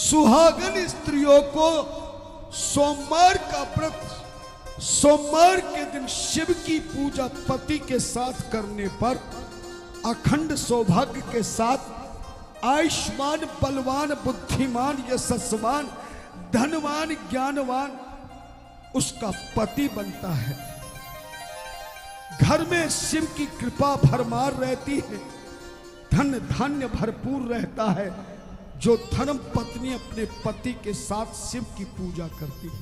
सुहागन स्त्रियों को सोमवार का व्रत, सोमवार के दिन शिव की पूजा पति के साथ करने पर अखंड सौभाग्य के साथ आयुष्मान, बलवान, बुद्धिमान, यशस्वान, धनवान, ज्ञानवान उसका पति बनता है। घर में शिव की कृपा भरमार रहती है, धन धान्य भरपूर रहता है। जो धर्म पत्नी अपने पति के साथ शिव की पूजा करती है।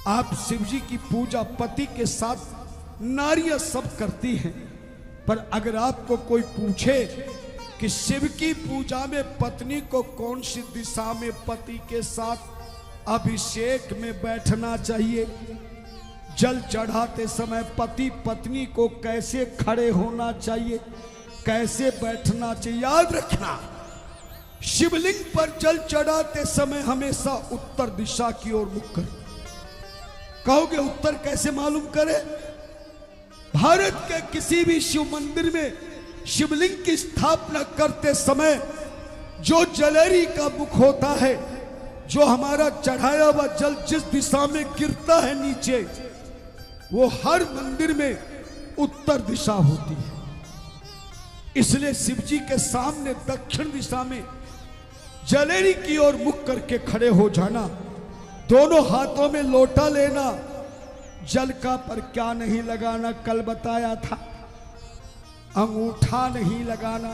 आप शिव जी की पूजा पति के साथ नारियां सब करती हैं, पर अगर आपको कोई पूछे कि शिव की पूजा में पत्नी को कौन सी दिशा में पति के साथ अभिषेक में बैठना चाहिए, जल चढ़ाते समय पति पत्नी को कैसे खड़े होना चाहिए, कैसे बैठना चाहिए, याद रखना शिवलिंग पर जल चढ़ाते समय हमेशा उत्तर दिशा की ओर मुख करें। कहोगे उत्तर कैसे मालूम करें? भारत के किसी भी शिव मंदिर में शिवलिंग की स्थापना करते समय जो जलेरी का मुख होता है, जो हमारा चढ़ाया हुआ जल जिस दिशा में गिरता है नीचे, वो हर मंदिर में उत्तर दिशा होती है। इसलिए शिव जी के सामने दक्षिण दिशा में जलेरी की ओर मुख करके खड़े हो जाना, दोनों हाथों में लोटा लेना, जल का पर क्या नहीं लगाना, कल बताया था, अंगूठा नहीं लगाना,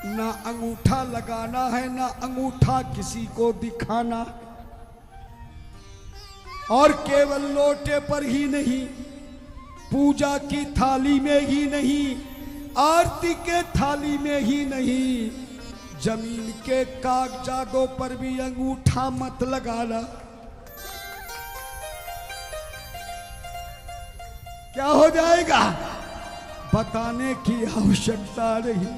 ना अंगूठा लगाना है ना अंगूठा किसी को दिखाना, और केवल लोटे पर ही नहीं, पूजा की थाली में ही नहीं, आरती के थाली में ही नहीं, जमीन के कागजातों पर भी अंगूठा मत लगाना। क्या हो जाएगा बताने की आवश्यकता नहीं।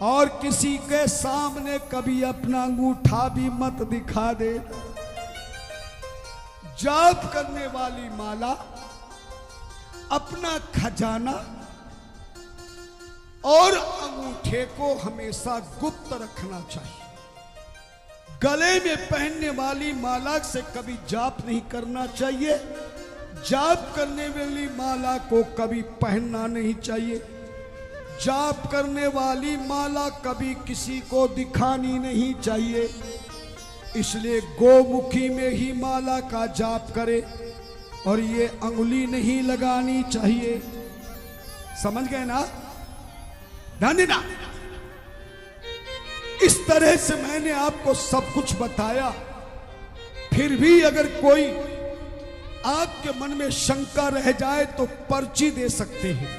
और किसी के सामने कभी अपना अंगूठा भी मत दिखा दे। जाप करने वाली माला अपना खजाना और अंगूठे को हमेशा गुप्त रखना चाहिए। गले में पहनने वाली माला से कभी जाप नहीं करना चाहिए। जाप करने वाली माला को कभी पहनना नहीं चाहिए। जाप करने वाली माला कभी किसी को दिखानी नहीं चाहिए। इसलिए गोमुखी में ही माला का जाप करे और ये अंगुली नहीं लगानी चाहिए। समझ गए ना? धन्यना। इस तरह से मैंने आपको सब कुछ बताया, फिर भी अगर कोई आपके मन में शंका रह जाए तो पर्ची दे सकते हैं।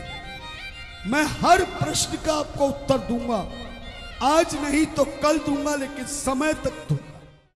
मैं हर प्रश्न का आपको उत्तर दूंगा, आज नहीं तो कल दूंगा, लेकिन समय तक दूंगा।